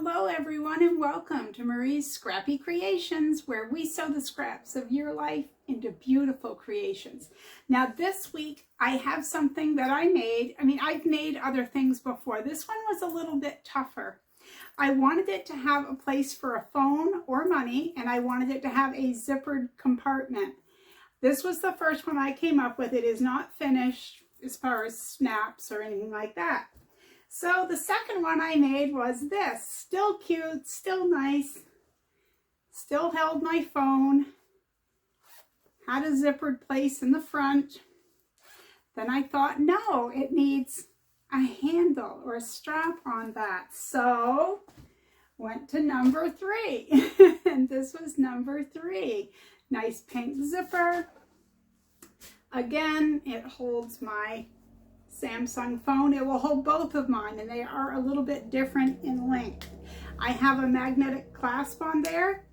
Hello everyone and welcome to Marie's Scrappy Creations, where we sew the scraps of your life into beautiful creations. Now this week I have something that I made. I've made other things before. This one was a little bit tougher. I wanted it to have a place for a phone or money, and I wanted it to have a zippered compartment. This was the first one I came up with. It is not finished as far as snaps or anything like that. So the second one I made was this. Still cute, still nice, still held my phone, had a zippered place in the front. Then I thought, no, it needs a handle or a strap on that. So went to number 3, and this was number 3. Nice pink zipper. Again, it holds my Samsung phone. It will hold both of mine, and they are a little bit different in length. I have a magnetic clasp on there.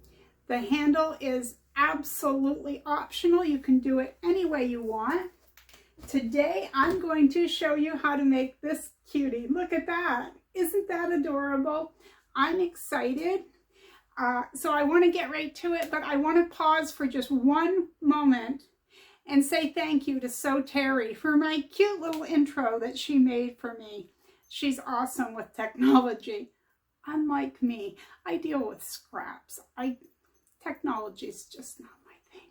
The handle is absolutely optional. You can do it any way you want. Today I'm going to show you how to make this cutie. Look at that. Isn't that adorable? I'm excited. So I want to get right to it, but I want to pause for just one moment and say thank you to Sew Terry for my cute little intro that she made for me. She's awesome with technology. Unlike me, I deal with scraps. Technology is just not my thing.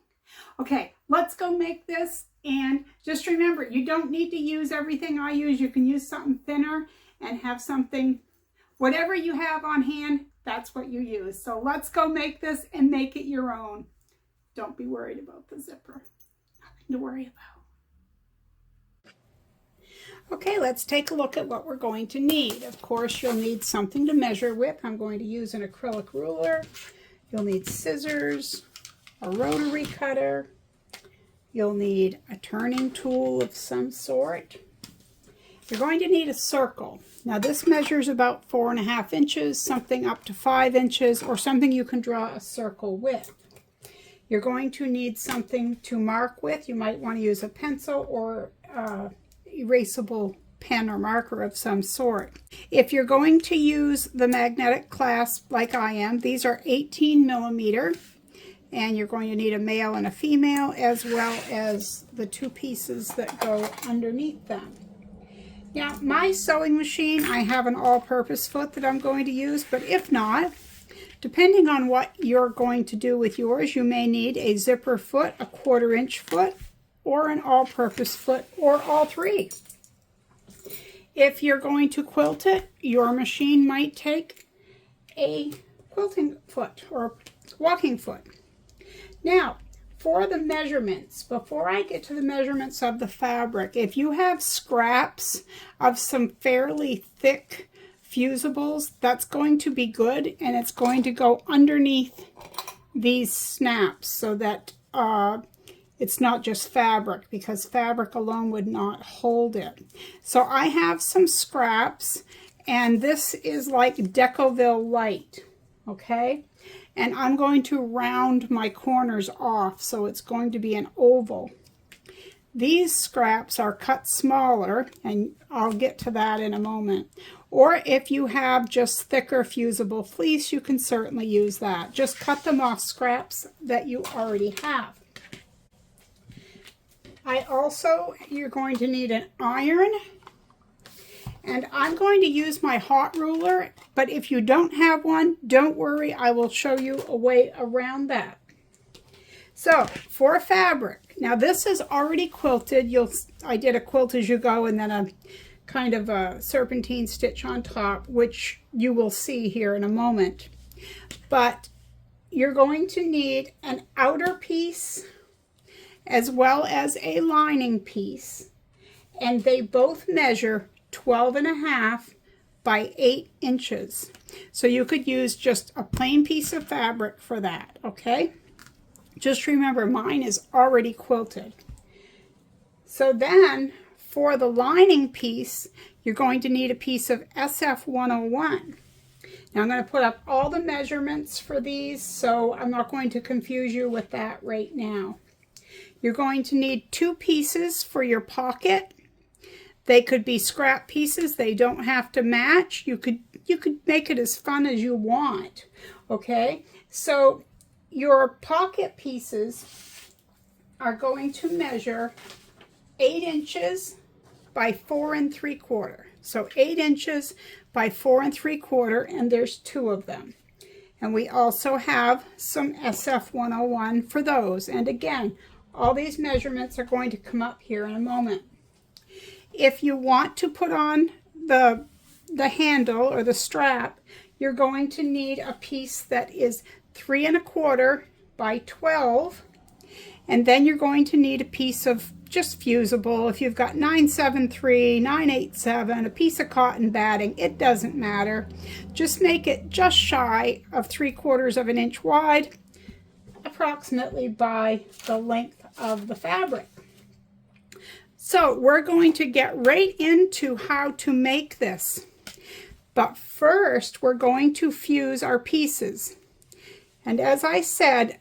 Okay, let's go make this. And just remember, you don't need to use everything I use. You can use something thinner and have something, whatever you have on hand, that's what you use. So let's go make this and make it your own. Don't be worried about the zipper. To worry about. Okay, let's take a look at what we're going to need. Of course, you'll need something to measure with. I'm going to use an acrylic ruler. You'll need scissors, a rotary cutter. You'll need a turning tool of some sort. You're going to need a circle. Now this measures about 4.5 inches, something up to 5 inches, or something you can draw a circle with. You're going to need something to mark with. You might want to use a pencil or erasable pen or marker of some sort. If you're going to use the magnetic clasp like I am, these are 18 millimeter, and you're going to need a male and a female, as well as the 2 pieces that go underneath them. Now, my sewing machine, I have an all-purpose foot that I'm going to use, but if not, depending on what you're going to do with yours, you may need a zipper foot, a 1/4 inch foot, or an all-purpose foot, or all 3. If you're going to quilt it, your machine might take a quilting foot or walking foot. Now, for the measurements, before I get to the measurements of the fabric, if you have scraps of some fairly thick fusibles, that's going to be good, and it's going to go underneath these snaps so that it's not just fabric, because fabric alone would not hold it. So I have some scraps, and this is like Decoville Light, okay? And I'm going to round my corners off, so it's going to be an oval. These scraps are cut smaller, and I'll get to that in a moment. Or if you have just thicker fusible fleece, you can certainly use that. Just cut them off scraps that you already have. You're going to need an iron, and I'm going to use my hot ruler, but if you don't have one, don't worry, I will show you a way around that. So, for fabric, now this is already quilted. I did a quilt as you go, and then a kind of a serpentine stitch on top, which you will see here in a moment. But you're going to need an outer piece as well as a lining piece, and they both measure 12.5 by 8 inches. So you could use just a plain piece of fabric for that, okay? Just remember, mine is already quilted. So then, for the lining piece, you're going to need a piece of SF 101. Now I'm going to put up all the measurements for these, so I'm not going to confuse you with that right now. You're going to need 2 pieces for your pocket. They could be scrap pieces. They don't have to match. You could you could make it as fun as you want. Okay, so your pocket pieces are going to measure 8 inches by 4 3/4. So 8 inches by 4 3/4, and there's 2 of them. And we also have some SF 101 for those. And again, all these measurements are going to come up here in a moment. If you want to put on the handle or the strap, you're going to need a piece that is 3 1/4 by 12. And then you're going to need a piece of just fusible. If you've got 973, 987, a piece of cotton batting, it doesn't matter. Just make it just shy of 3/4 of an inch wide, approximately by the length of the fabric. So we're going to get right into how to make this. But first, we're going to fuse our pieces. And as I said,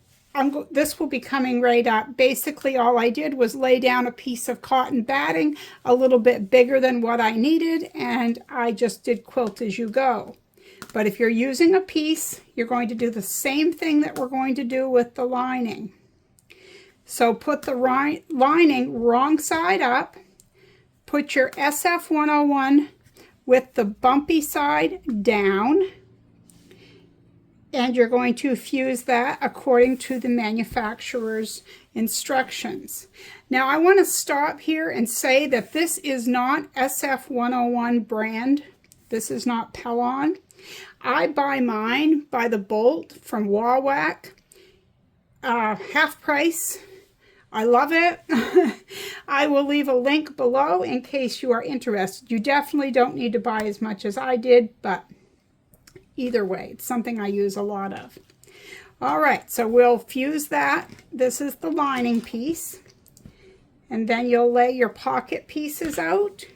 this will be coming right up. Basically, all I did was lay down a piece of cotton batting, a little bit bigger than what I needed, and I just did quilt as you go. But if you're using a piece, you're going to do the same thing that we're going to do with the lining. So put the lining wrong side up, put your SF 101 with the bumpy side down, and you're going to fuse that according to the manufacturer's instructions. Now I want to stop here and say that this is not SF 101 brand. This is not Pellon. I buy mine by the bolt from Wawak, half price. I love it. I will leave a link below in case you are interested. You definitely don't need to buy as much as I did, but either way, it's something I use a lot of. All right, so we'll fuse that. This is the lining piece. And then you'll lay your pocket pieces out.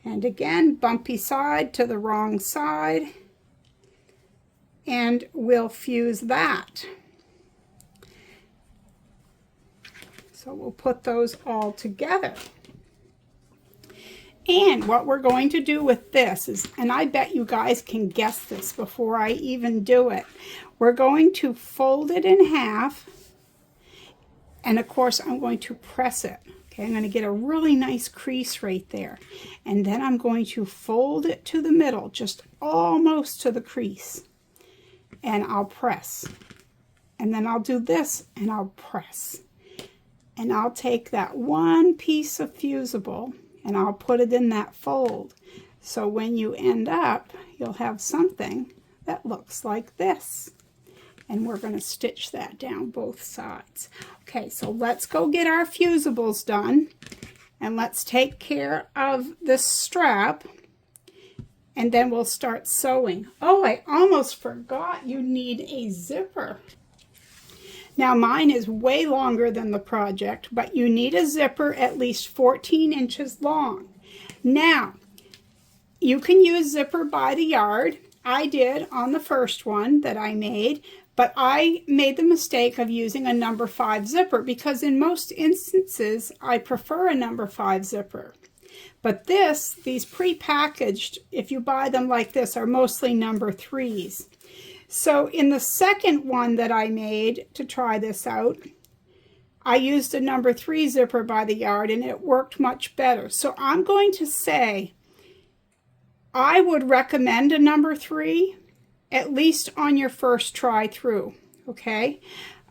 And again, bumpy side to the wrong side. And we'll fuse that. So we'll put those all together. And what we're going to do with this is, and I bet you guys can guess this before I even do it, we're going to fold it in half, and of course I'm going to press it. Okay, I'm going to get a really nice crease right there, and then I'm going to fold it to the middle, just almost to the crease, and I'll press. And then I'll do this, and I'll press. And I'll take that one piece of fusible, and I'll put it in that fold. So when you end up, you'll have something that looks like this. And we're going to stitch that down both sides. Okay, so let's go get our fusibles done. And let's take care of this strap. And then we'll start sewing. Oh, I almost forgot you need a zipper. Now mine is way longer than the project, but you need a zipper at least 14 inches long. Now, you can use zipper by the yard. I did on the first one that I made, but I made the mistake of using a number 5 zipper because in most instances I prefer a number 5 zipper. But these pre-packaged, if you buy them like this, are mostly number 3s. So in the second one that I made to try this out, I used a number 3 zipper by the yard and it worked much better. So I'm going to say I would recommend a number 3, at least on your first try through, okay?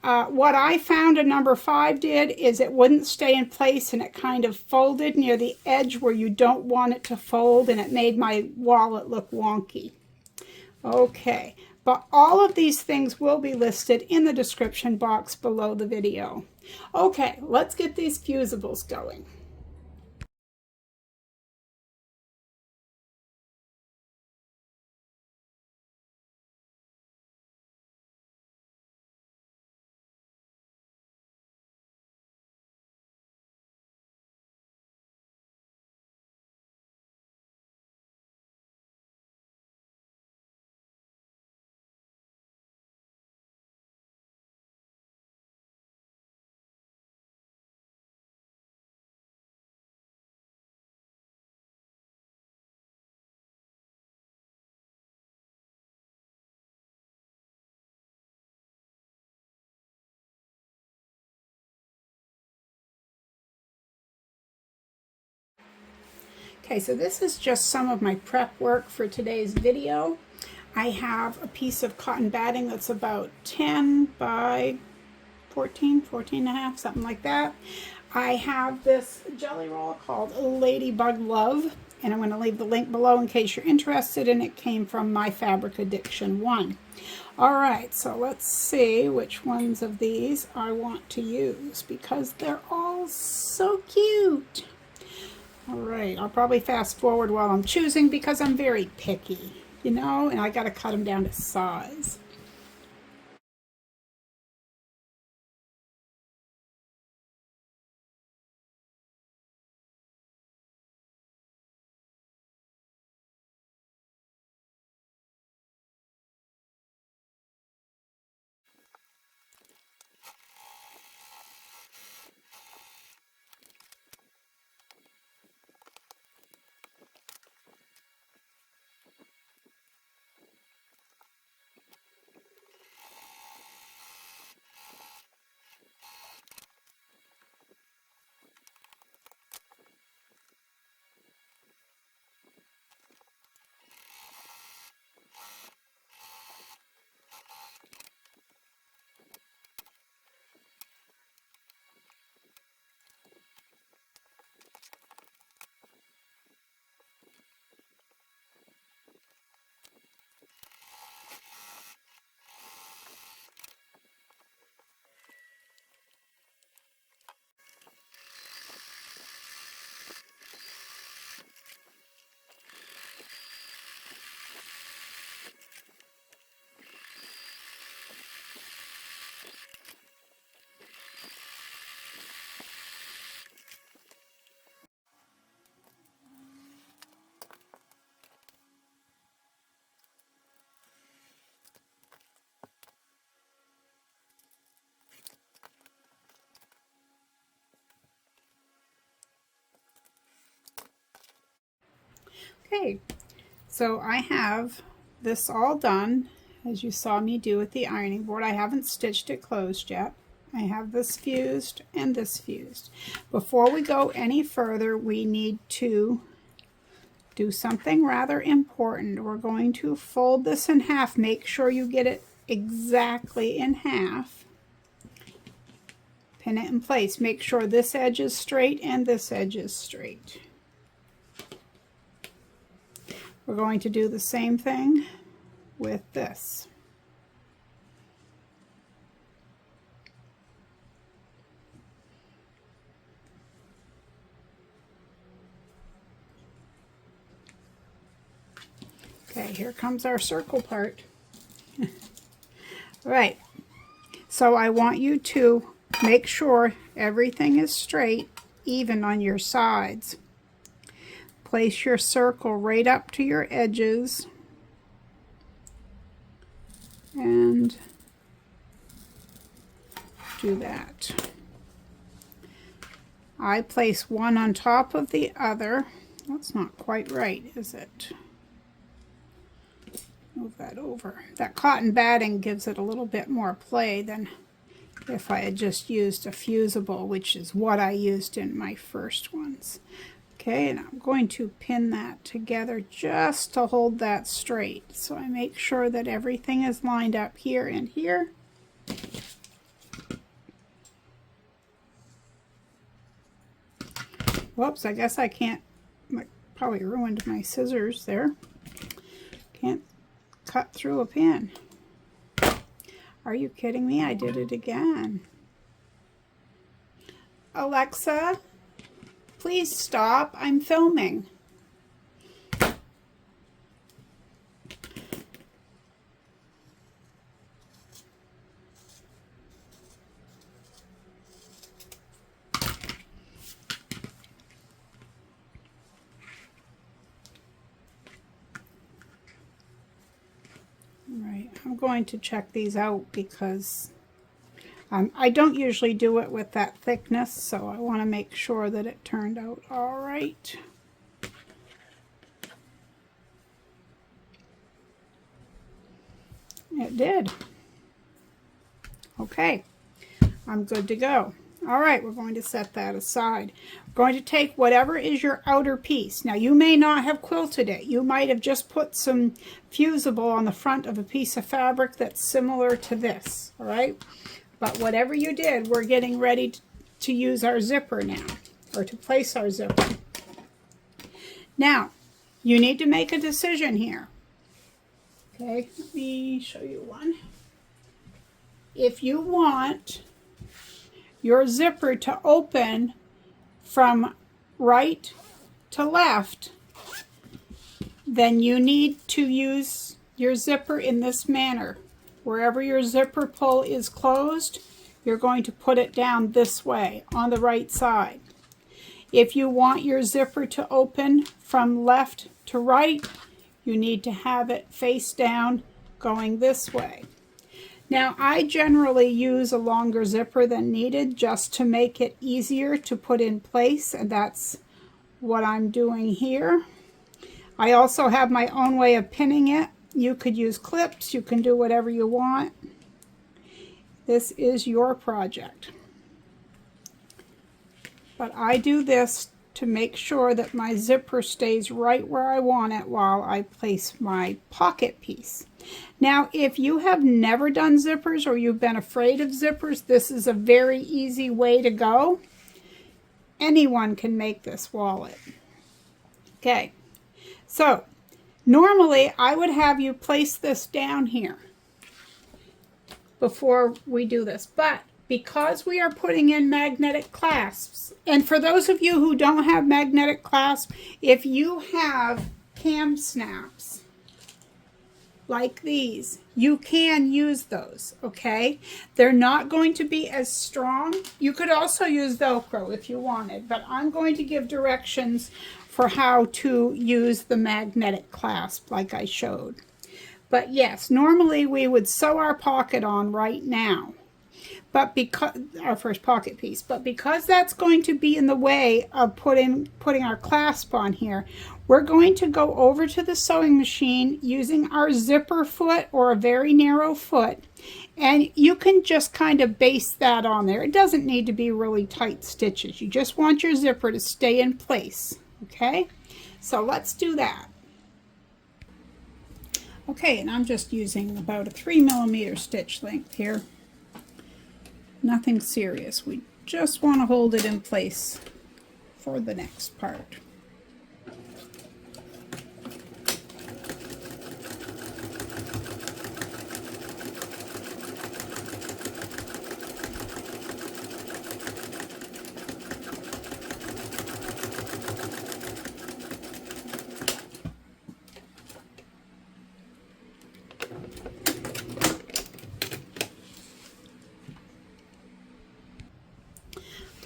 What I found a number 5 did is it wouldn't stay in place and it kind of folded near the edge where you don't want it to fold, and it made my wallet look wonky. Okay. But all of these things will be listed in the description box below the video. Okay, let's get these fusibles going. Okay, so this is just some of my prep work for today's video. I have a piece of cotton batting that's about 10 by 14 and a half, something like that. I have this jelly roll called Ladybug Love, and I'm going to leave the link below in case you're interested, and it came from My Fabric Addiction 1. Alright, so let's see which ones of these I want to use because they're all so cute. Alright, I'll probably fast forward while I'm choosing because I'm very picky, you know, and I got to cut them down to size. Okay, so I have this all done, as you saw me do with the ironing board. I haven't stitched it closed yet. I have this fused and this fused. Before we go any further, we need to do something rather important. We're going to fold this in half. Make sure you get it exactly in half. Pin it in place. Make sure this edge is straight and this edge is straight. We're going to do the same thing with this. Okay, here comes our circle part. Right, so I want you to make sure everything is straight, even on your sides. Place your circle right up to your edges and do that. I place one on top of the other. That's not quite right, is it? Move that over. That cotton batting gives it a little bit more play than if I had just used a fusible, which is what I used in my first ones. Okay, and I'm going to pin that together just to hold that straight. So I make sure that everything is lined up here and here. Whoops, I guess I can't, I probably ruined my scissors there. Can't cut through a pin. Are you kidding me? I did it again. Alexa, please stop. I'm filming. Right, I'm going to check these out because I don't usually do it with that thickness, so I want to make sure that it turned out all right. It did. Okay, I'm good to go. All right, we're going to set that aside. We're going to take whatever is your outer piece. Now, you may not have quilted it. You might have just put some fusible on the front of a piece of fabric that's similar to this, all right? But whatever you did, we're getting ready to use our zipper now, or to place our zipper. Now, you need to make a decision here. Okay, let me show you one. If you want your zipper to open from right to left, then you need to use your zipper in this manner. Wherever your zipper pull is closed, you're going to put it down this way on the right side. If you want your zipper to open from left to right, you need to have it face down going this way. Now, I generally use a longer zipper than needed just to make it easier to put in place, and that's what I'm doing here. I also have my own way of pinning it. You could use clips, you can do whatever you want. This is your project. But I do this to make sure that my zipper stays right where I want it while I place my pocket piece. Now, if you have never done zippers or you've been afraid of zippers, this is a very easy way to go. Anyone can make this wallet. Okay, so normally I would have you place this down here before we do this, but because we are putting in magnetic clasps, and for those of you who don't have magnetic clasp, if you have cam snaps like these, you can use those, okay? They're not going to be as strong. You could also use Velcro if you wanted, but I'm going to give directions for how to use the magnetic clasp like I showed. But yes, normally we would sew our pocket on right now, but because our first pocket piece, but because that's going to be in the way of putting our clasp on here, we're going to go over to the sewing machine using our zipper foot or a very narrow foot, and you can just kind of base that on there. It doesn't need to be really tight stitches. You just want your zipper to stay in place, okay? So let's do that. Okay, and I'm just using about a 3mm stitch length here. Nothing serious. We just want to hold it in place for the next part.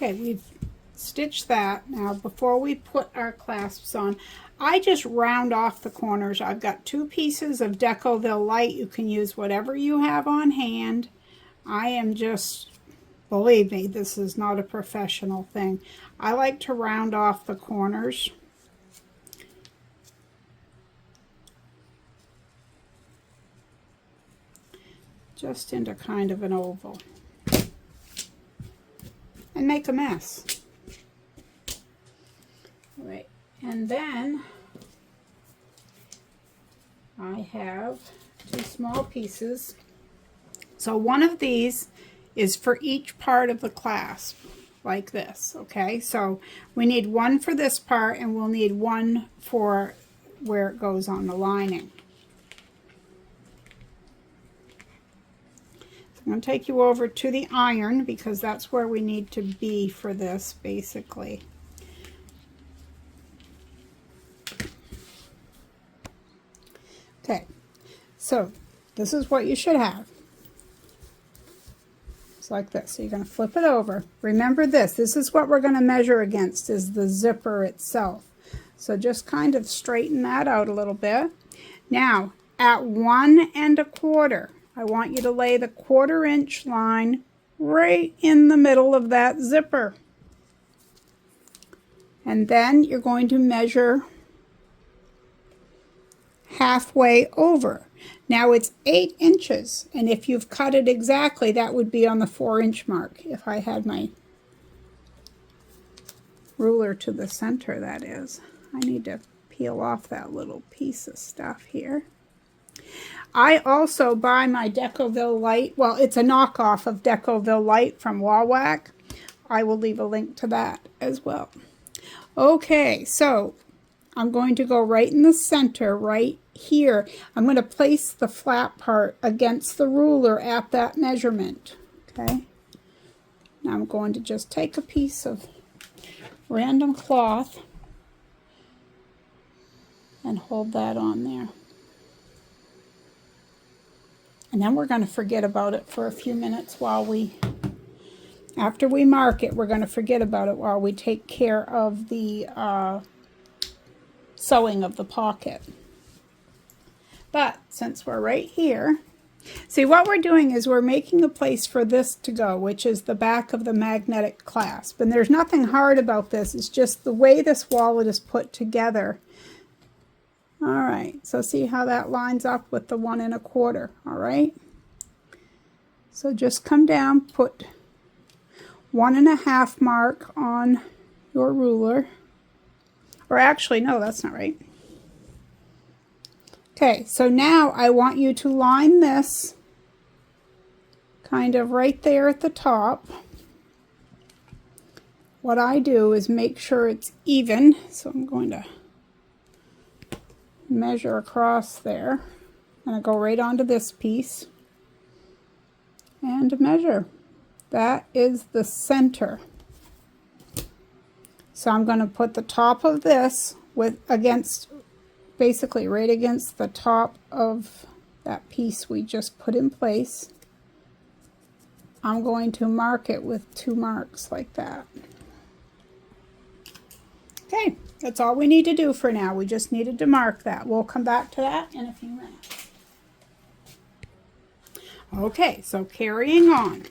Okay, we've stitched that. Now, before we put our clasps on, I just round off the corners. I've got 2 pieces of Decoville Light. You can use whatever you have on hand. I am just, believe me, this is not a professional thing. I like to round off the corners. Just into kind of an oval. And make a mess. All right, and then I have 2 small pieces. So one of these is for each part of the clasp, like this, okay? So we need one for this part, and we'll need one for where it goes on the lining. I'm going to take you over to the iron because that's where we need to be for this, basically. Okay, so this is what you should have. It's like this. So you're going to flip it over. Remember this. This is what we're going to measure against, is the zipper itself. So just kind of straighten that out a little bit. Now, at 1 1/4, I want you to lay the 1/4 inch line right in the middle of that zipper. And then you're going to measure halfway over. Now it's 8 inches, and if you've cut it exactly, that would be on the 4 inch mark if I had my ruler to the center, that is. I need to peel off that little piece of stuff here. I also buy my Decoville light. Well, it's a knockoff of Decoville light from Wawak. I will leave a link to that as well. Okay, so I'm going to go right in the center, right here. I'm going to place the flat part against the ruler at that measurement. Okay. Now I'm going to just take a piece of random cloth and hold that on there. And then we're going to forget about it for a few minutes while after we mark it, we're going to forget about it while we take care of the sewing of the pocket. But since we're right here, see what we're doing is we're making a place for this to go, which is the back of the magnetic clasp. And there's nothing hard about this. It's just the way this wallet is put together. All right, so see how that lines up with the 1 1/4, all right? So just come down, put 1 1/2 mark on your ruler. Or actually, no, that's not right. Okay, so now I want you to line this kind of right there at the top. What I do is make sure it's even, so I'm going to measure across there. I'm going to go right onto this piece and measure. That is the center. So I'm going to put the top of this basically right against the top of that piece we just put in place. I'm going to mark it with 2 marks like that. Okay, that's all we need to do for now. We just needed to mark that. We'll come back to that in a few minutes. Okay, so carrying on.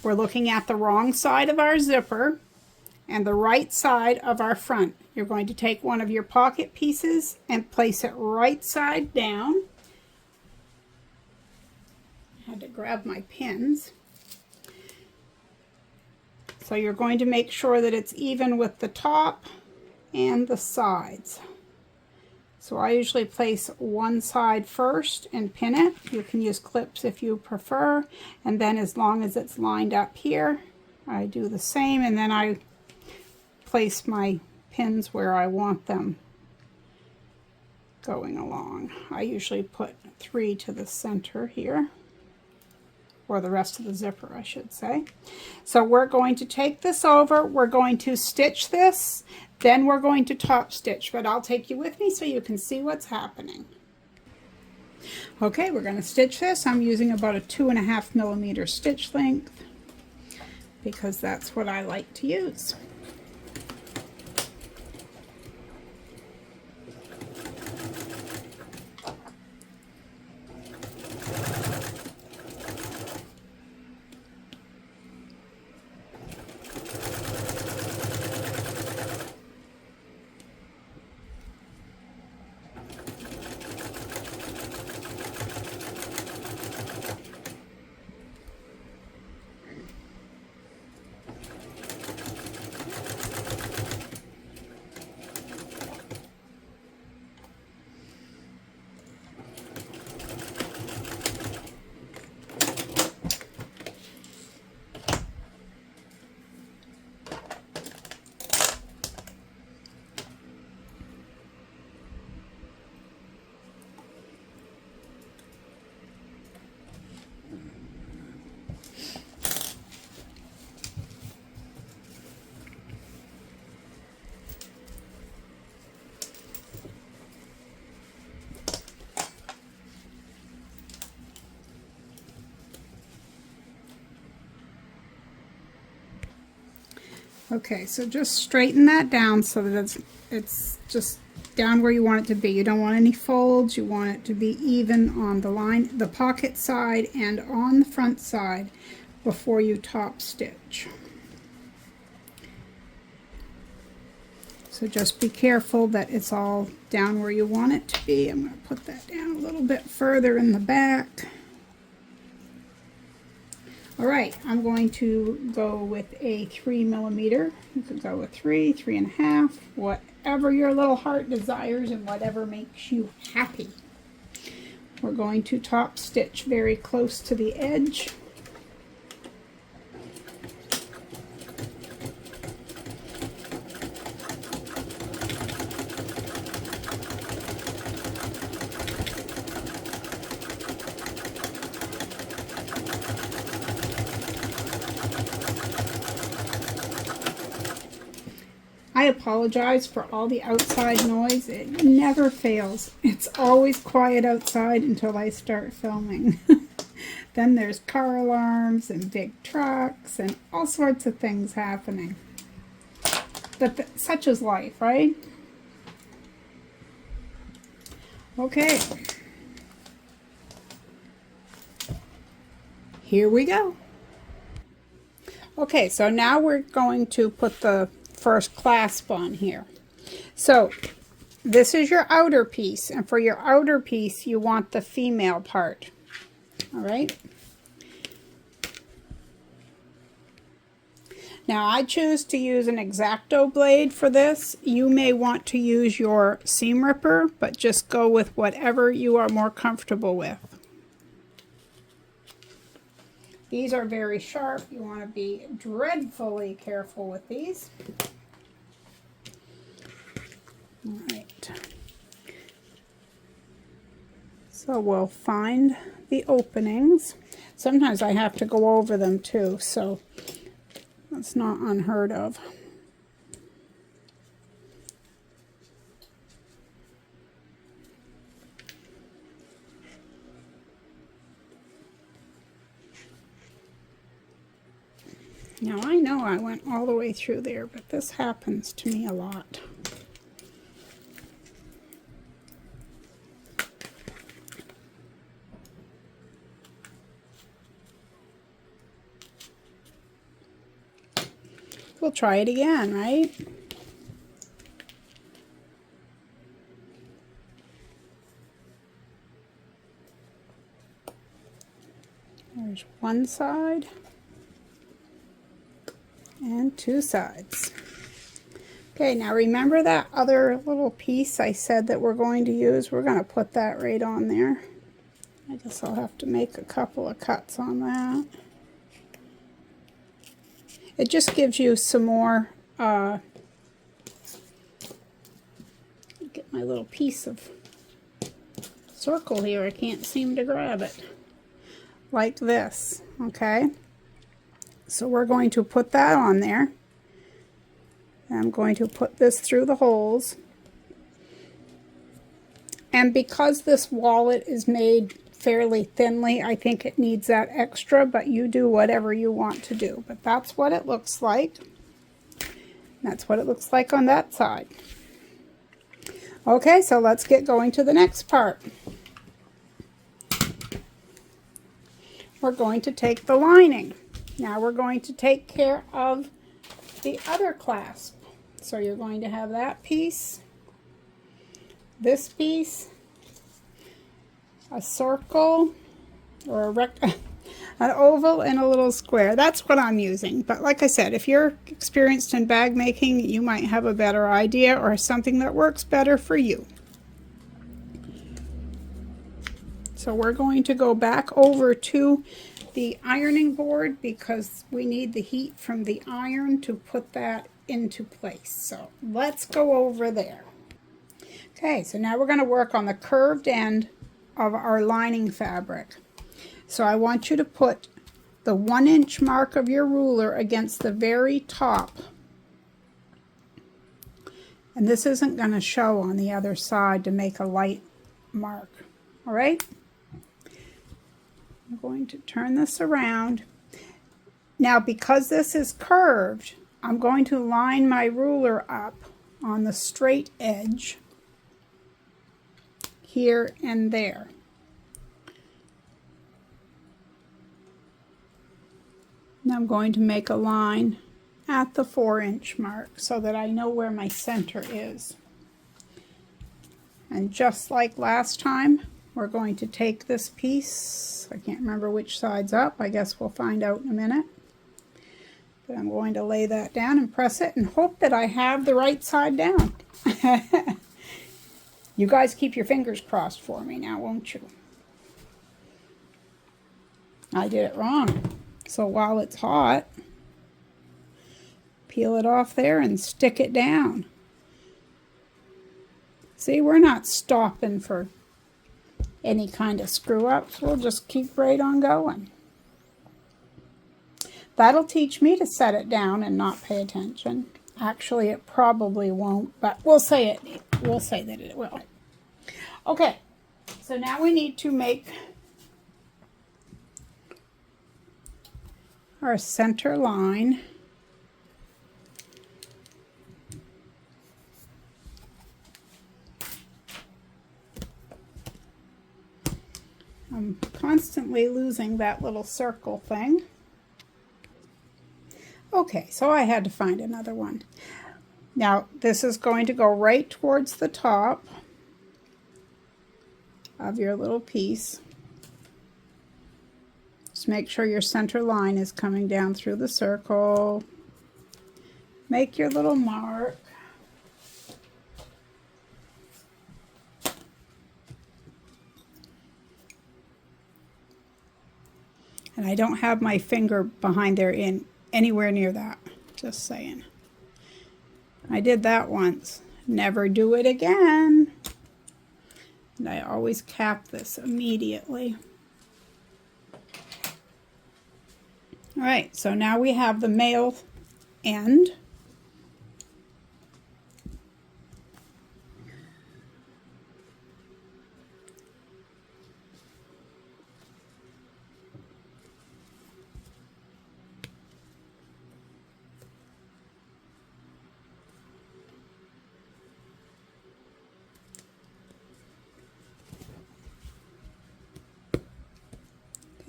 We're looking at the wrong side of our zipper and the right side of our front. You're going to take one of your pocket pieces and place it right side down. I had to grab my pins. So you're going to make sure that it's even with the top and the sides. So I usually place one side first and pin it. You can use clips if you prefer. And then as long as it's lined up here, I do the same, and then I place my pins where I want them going along. I usually put 3 to the center here, or the rest of the zipper, I should say. So we're going to take this over, we're going to stitch this, then we're going to top stitch, but I'll take you with me so you can see what's happening. Okay, we're going to stitch this. I'm using about a 2.5 millimeter stitch length because that's what I like to use. Okay, so just straighten that down so that it's just down where you want it to be. You don't want any folds. You want it to be even on the line, the pocket side and on the front side before you top stitch. So just be careful that it's all down where you want it to be. I'm going to put that down a little bit further in the back. All right, I'm going to go with a 3mm. You could go with 3, 3.5, whatever your little heart desires and whatever makes you happy. We're going to top stitch very close to the edge. I apologize for all the outside noise. It never fails. It's always quiet outside until I start filming. Then there's car alarms and big trucks and all sorts of things happening. But such is life, right? Okay. Here we go. Okay, so now we're going to put the first clasp on here. So this is your outer piece, and for your outer piece you want the female part. All right, now I choose to use an X-Acto blade for this. You may want to use your seam ripper, but just go with whatever you are more comfortable with. These are very sharp. You want to be dreadfully careful with these. All right. So we'll find the openings. Sometimes I have to go over them too, so that's not unheard of. Now I know I went all the way through there, but this happens to me a lot. We'll try it again, right? There's one side and two sides. Okay, now remember that other little piece I said that we're going to use? We're going to put that right on there. I guess I'll have to make a couple of cuts on that. It just gives you some more, get my little piece of circle here. I can't seem to grab it. Like this, okay? So we're going to put that on there. I'm going to put this through the holes. And because this wallet is made fairly thinly, I think it needs that extra, but you do whatever you want to do. But that's what it looks like. That's what it looks like on that side. Okay, so let's get going to the next part. We're going to take the lining. Now we're going to take care of the other clasp. So you're going to have that piece, this piece, a circle, or an oval, and a little square. That's what I'm using. But like I said, if you're experienced in bag making, you might have a better idea or something that works better for you. So we're going to go back over to the ironing board because we need the heat from the iron to put that into place. So let's go over there. Okay, so now we're going to work on the curved end of our lining fabric. So I want you to put the 1-inch mark of your ruler against the very top. And this isn't going to show on the other side to make a light mark. All right? I'm going to turn this around. Now, because this is curved, I'm going to line my ruler up on the straight edge here and there. Now I'm going to make a line at the 4-inch mark so that I know where my center is. And just like last time, we're going to take this piece, I can't remember which side's up, I guess we'll find out in a minute. But I'm going to lay that down and press it and hope that I have the right side down. You guys keep your fingers crossed for me now, won't you? I did it wrong. So while it's hot, peel it off there and stick it down. See, we're not stopping for any kind of screw ups. We'll just keep right on going. That'll teach me to set it down and not pay attention. Actually, it probably won't, but we'll say it. We'll say that it will. Okay, so now we need to make our center line. I'm constantly losing that little circle thing. Okay, so I had to find another one. Now, this is going to go right towards the top of your little piece. Just make sure your center line is coming down through the circle. Make your little mark. And I don't have my finger behind there in anywhere near that, just saying. I did that once. Never do it again. And I always cap this immediately. All right, so now we have the male end.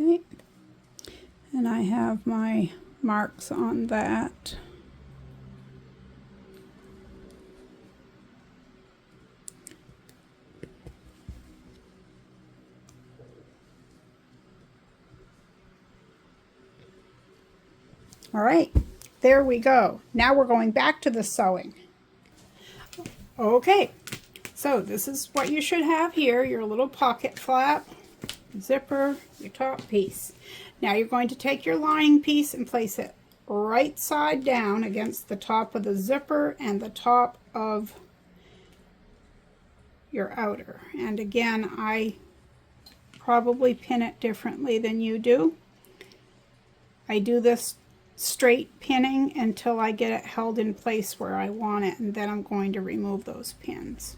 Okay, and I have my marks on that. All right, there we go. Now we're going back to the sewing. Okay, so this is what you should have here, your little pocket flap, zipper, your top piece. Now you're going to take your lining piece and place it right side down against the top of the zipper and the top of your outer. And again, I probably pin it differently than you do. I do this straight pinning until I get it held in place where I want it, and then I'm going to remove those pins.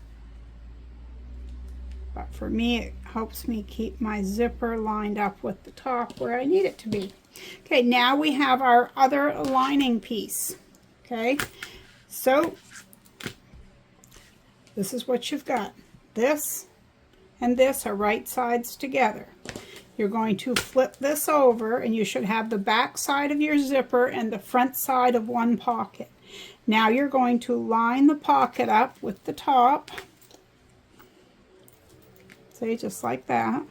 But for me, it helps me keep my zipper lined up with the top where I need it to be. Okay, now we have our other lining piece. Okay, so this is what you've got. This and this are right sides together. You're going to flip this over, and you should have the back side of your zipper and the front side of one pocket. Now you're going to line the pocket up with the top. See, just like that.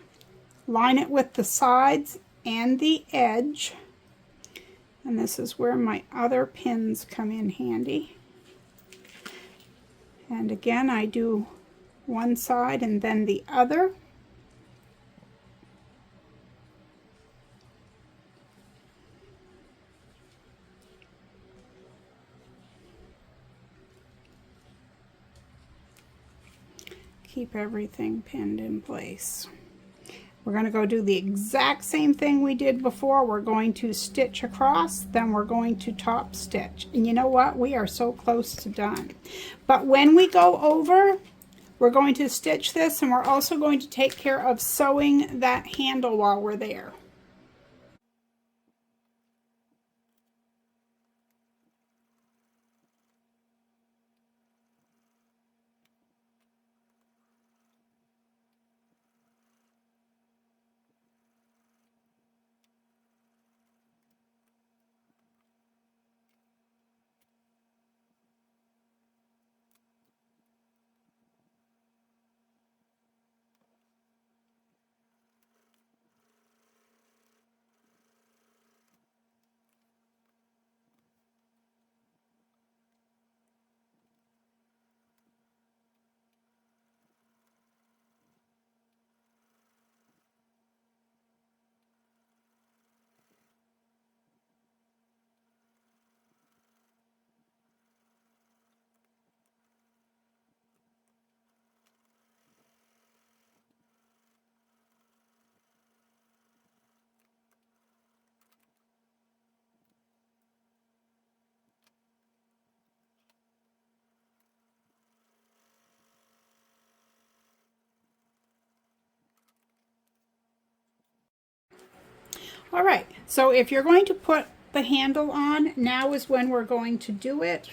Line it with the sides and the edge. And this is where my other pins come in handy. And again, I do one side and then the other. Keep everything pinned in place. We're going to go do the exact same thing we did before. We're going to stitch across, then we're going to top stitch. And you know what? We are so close to done. But when we go over, we're going to stitch this, and we're also going to take care of sewing that handle while we're there. All right, so if you're going to put the handle on, now is when we're going to do it.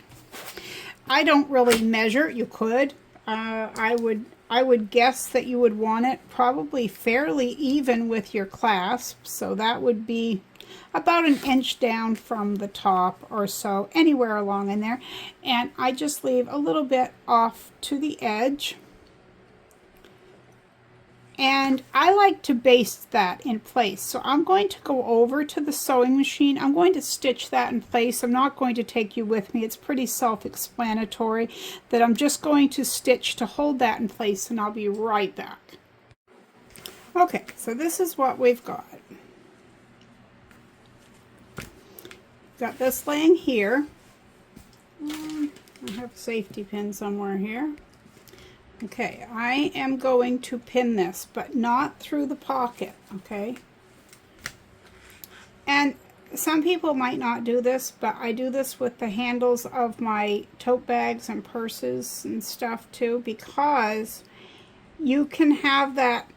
I don't really measure. You could. I would guess that you would want it probably fairly even with your clasp, so that would be about 1 inch down from the top or so, anywhere along in there. And I just leave a little bit off to the edge. And I like to baste that in place. So I'm going to go over to the sewing machine. I'm going to stitch that in place. I'm not going to take you with me. It's pretty self-explanatory that I'm just going to stitch to hold that in place, and I'll be right back. Okay, so this is what we've got. Got this laying here. I have a safety pin somewhere here. Okay, I am going to pin this, but not through the pocket, okay? And some people might not do this, but I do this with the handles of my tote bags and purses and stuff too, because you can have that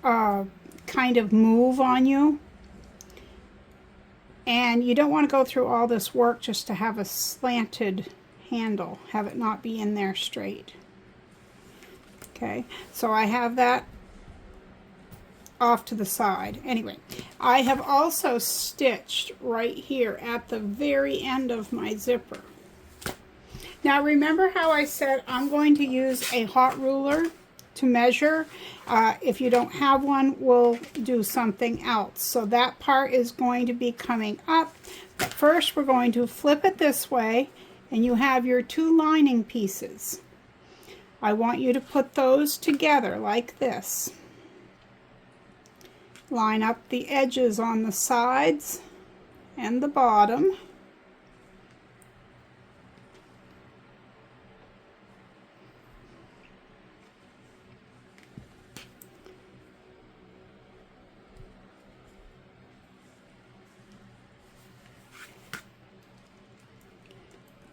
kind of move on you. And you don't want to go through all this work just to have a slanted handle, have it not be in there straight. Okay, so I have that off to the side. Anyway, I have also stitched right here at the very end of my zipper. Now remember how I said I'm going to use a hot ruler to measure? If you don't have one, we'll do something else. So that part is going to be coming up. But first we're going to flip it this way, and you have your 2 lining pieces. I want you to put those together like this. Line up the edges on the sides and the bottom.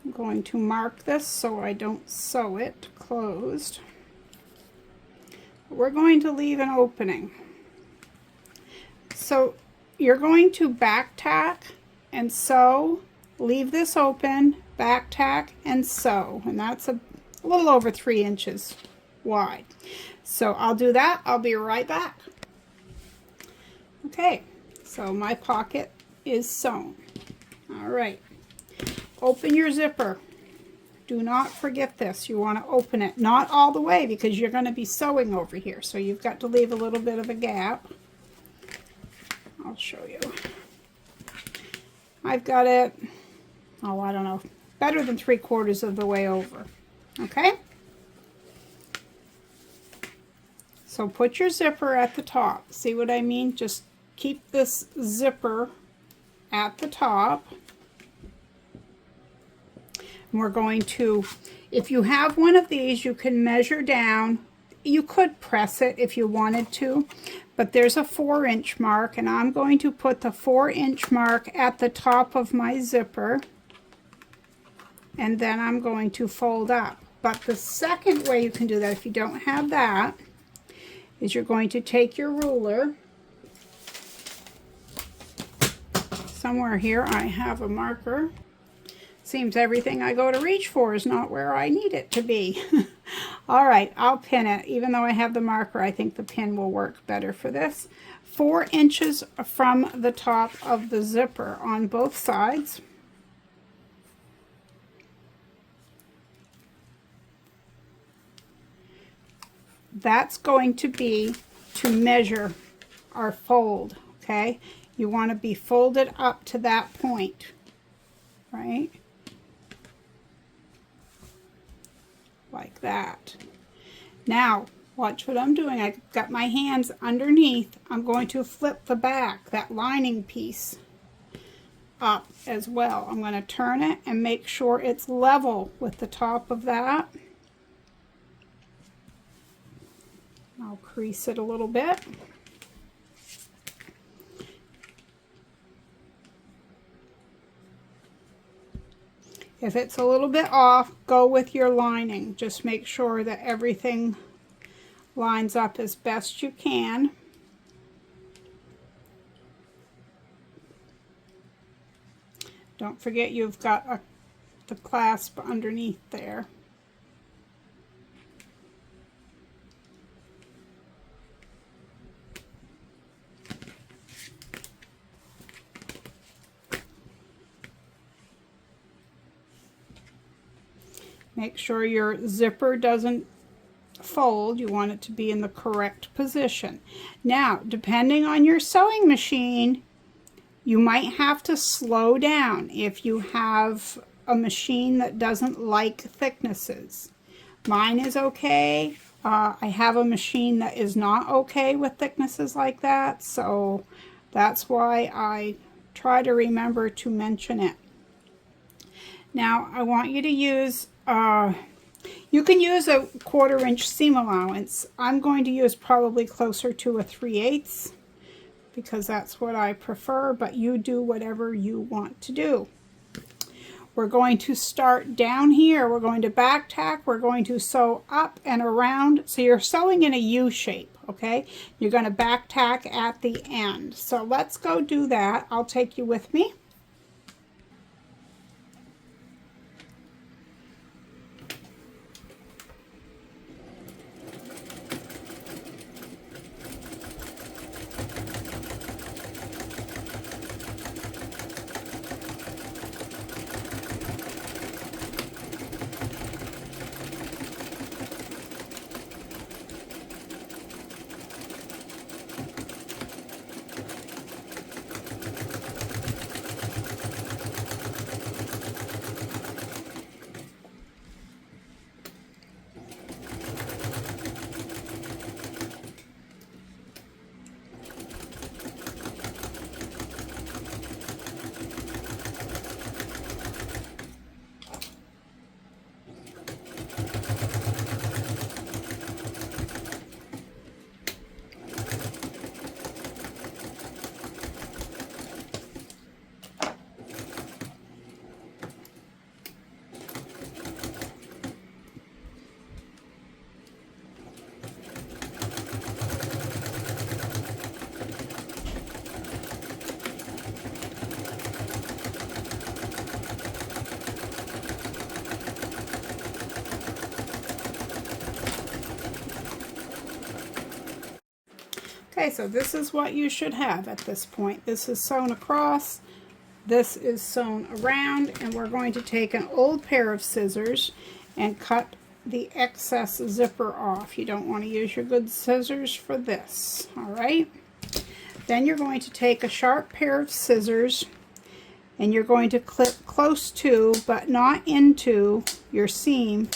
I'm going to mark this so I don't sew it closed. We're going to leave an opening. So you're going to back tack and sew, leave this open, back tack and sew, and that's a little over 3 inches wide. So I'll do that. I'll be right back. Okay, so my pocket is sewn. All right. Open your zipper. Do not forget this. You want to open it, not all the way, because you're going to be sewing over here. So you've got to leave a little bit of a gap. I'll show you. I've got it, oh, I don't know, better than 3/4 of the way over. Okay? So put your zipper at the top. See what I mean? Just keep this zipper at the top. And we're going to, if you have one of these, you can measure down. You could press it if you wanted to, but there's a 4-inch mark, and I'm going to put the 4-inch mark at the top of my zipper, and then I'm going to fold up. But the second way you can do that, if you don't have that, is you're going to take your ruler. Somewhere here I have a marker. Seems everything I go to reach for is not where I need it to be. All right, I'll pin it. Even though I have the marker, I think the pin will work better for this. 4 inches from the top of the zipper on both sides. That's going to be to measure our fold, okay? You want to be folded up to that point, right? Like that. Now, watch what I'm doing. I've got my hands underneath. I'm going to flip the back, that lining piece, up as well. I'm going to turn it and make sure it's level with the top of that. I'll crease it a little bit. If it's a little bit off, go with your lining. Just make sure that everything lines up as best you can. Don't forget you've got the clasp underneath there. Make sure your zipper doesn't fold. You want it to be in the correct position. Now, depending on your sewing machine, you might have to slow down if you have a machine that doesn't like thicknesses. Mine is okay. I have a machine that is not okay with thicknesses like that, so that's why I try to remember to mention it. Now, I want you to use, you can use a 1/4 inch seam allowance. I'm going to use probably closer to a 3/8 because that's what I prefer, but you do whatever you want to do. We're going to start down here. We're going to back tack. We're going to sew up and around. So you're sewing in a U shape, okay? You're going to back tack at the end. So let's go do that. I'll take you with me. Okay, so this is what you should have at this point. This is sewn across, this is sewn around, and we're going to take an old pair of scissors and cut the excess zipper off. You don't want to use your good scissors for this, all right? Then you're going to take a sharp pair of scissors and you're going to clip close to, but not into, your seam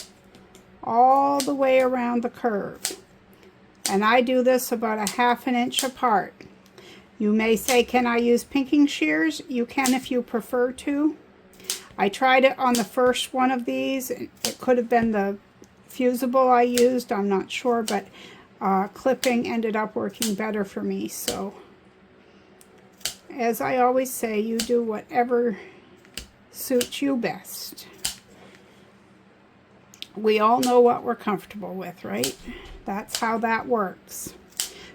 all the way around the curve. And I do this about a 1/2 inch apart. You may say, can I use pinking shears? You can if you prefer to. I tried it on the first one of these. It could have been the fusible I used, I'm not sure, but clipping ended up working better for me. So, as I always say, you do whatever suits you best. We all know what we're comfortable with, right? That's how that works.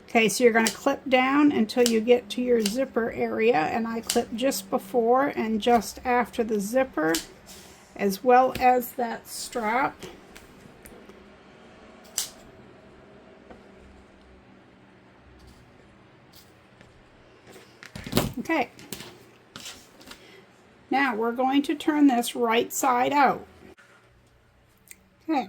Okay, so you're going to clip down until you get to your zipper area, and I clip just before and just after the zipper, as well as that strap. Okay, now we're going to turn this right side out. Okay.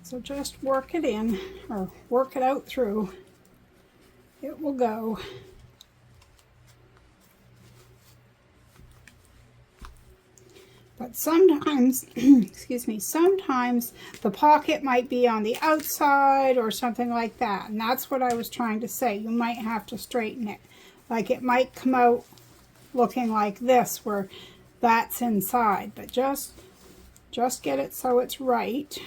So just work it in, or work it out through. It will go. But sometimes, excuse me, sometimes the pocket might be on the outside or something like that. And that's what I was trying to say. You might have to straighten it. Like it might come out looking like this, where that's inside. But just get it so it's right.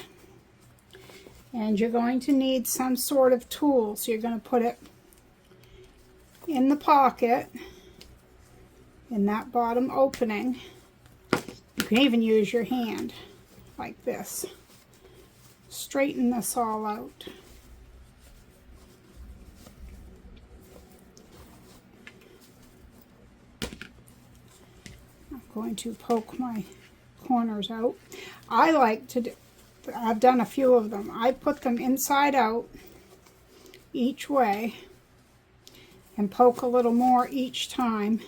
And you're going to need some sort of tool. So you're going to put it in the pocket. in that bottom opening. You can even use your hand like this. Straighten this all out. I'm going to poke my corners out. I like to do, I've done a few of them. I put them inside out each way and poke a little more each time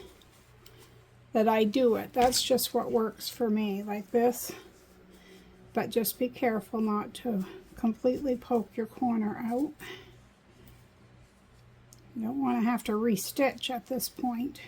that I do it. That's just what works for me, like this. But just be careful not to completely poke your corner out. You don't want to have to restitch at this point.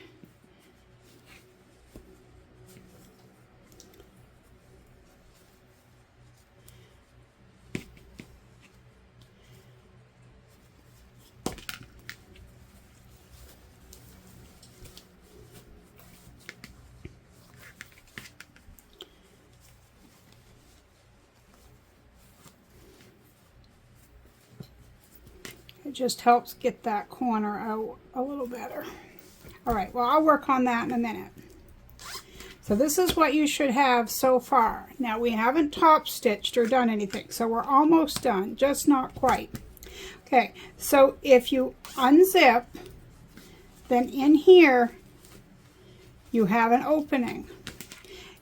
It just helps get that corner out a little better. All right, well, I'll work on that in a minute. So this is what you should have so far. Now, we haven't top stitched or done anything, so we're almost done, just not quite. Okay, so if you unzip, then in here you have an opening.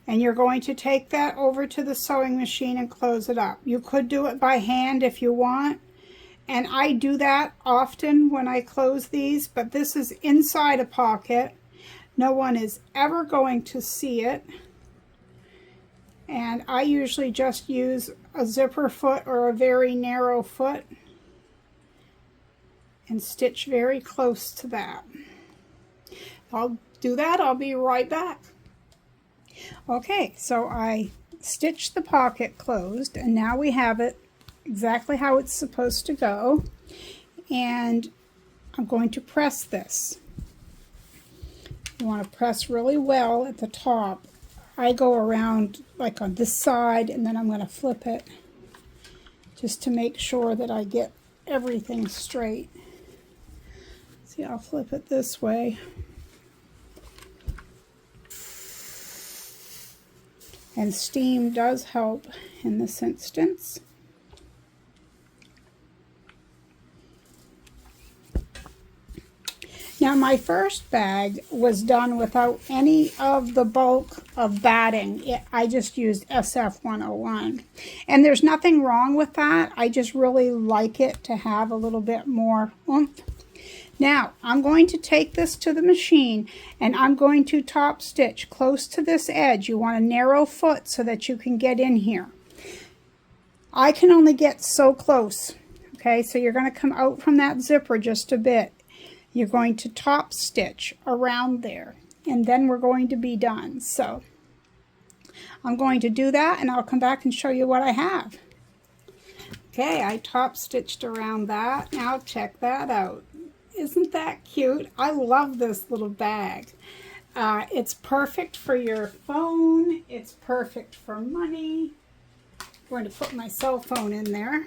And you're going to take that over to the sewing machine and close it up. You could do it by hand if you want. And I do that often when I close these, but this is inside a pocket. No one is ever going to see it. And I usually just use a zipper foot or a very narrow foot and stitch very close to that. I'll do that. I'll be right back. Okay, so I stitched the pocket closed, and now we have it exactly how it's supposed to go. And I'm going to press this. You want to press really well at the top. I go around like on this side, and then I'm going to flip it just to make sure that I get everything straight. See, I'll flip it this way. And steam does help in this instance. Now, my first bag was done without any of the bulk of batting. I just used SF101. And there's nothing wrong with that. I just really like it to have a little bit more oomph. Now, I'm going to take this to the machine, and I'm going to top stitch close to this edge. You want a narrow foot so that you can get in here. I can only get so close. Okay, so you're going to come out from that zipper just a bit. You're going to top stitch around there, and then we're going to be done. So I'm going to do that, and I'll come back and show you what I have. Okay, I top stitched around that. Now check that out. Isn't that cute? I love this little bag. It's perfect for your phone. It's perfect for money. I'm going to put my cell phone in there.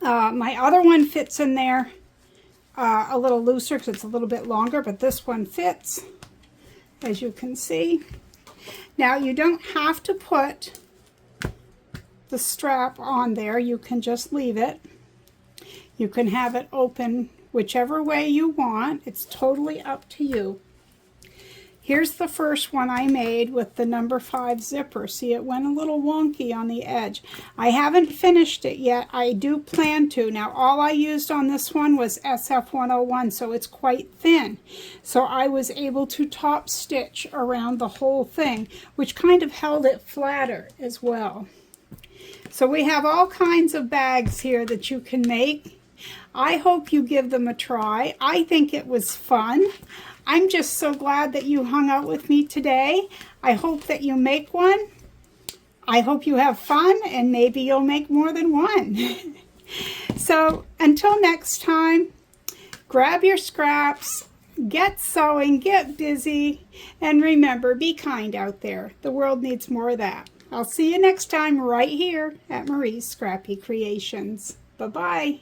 My other one fits in there a little looser because it's a little bit longer, but this one fits, as you can see. Now, you don't have to put the strap on there. You can just leave it. You can have it open whichever way you want. It's totally up to you. Here's the first one I made with the number 5 zipper. See, it went a little wonky on the edge. I haven't finished it yet. I do plan to. Now, all I used on this one was SF101, so it's quite thin. So I was able to top stitch around the whole thing, which kind of held it flatter as well. So we have all kinds of bags here that you can make. I hope you give them a try. I think it was fun. I'm just so glad that you hung out with me today. I hope that you make one. I hope you have fun, and maybe you'll make more than one. So until next time, grab your scraps, get sewing, get busy, and remember, be kind out there. The world needs more of that. I'll see you next time right here at Marie's Scrappy Creations. Bye-bye.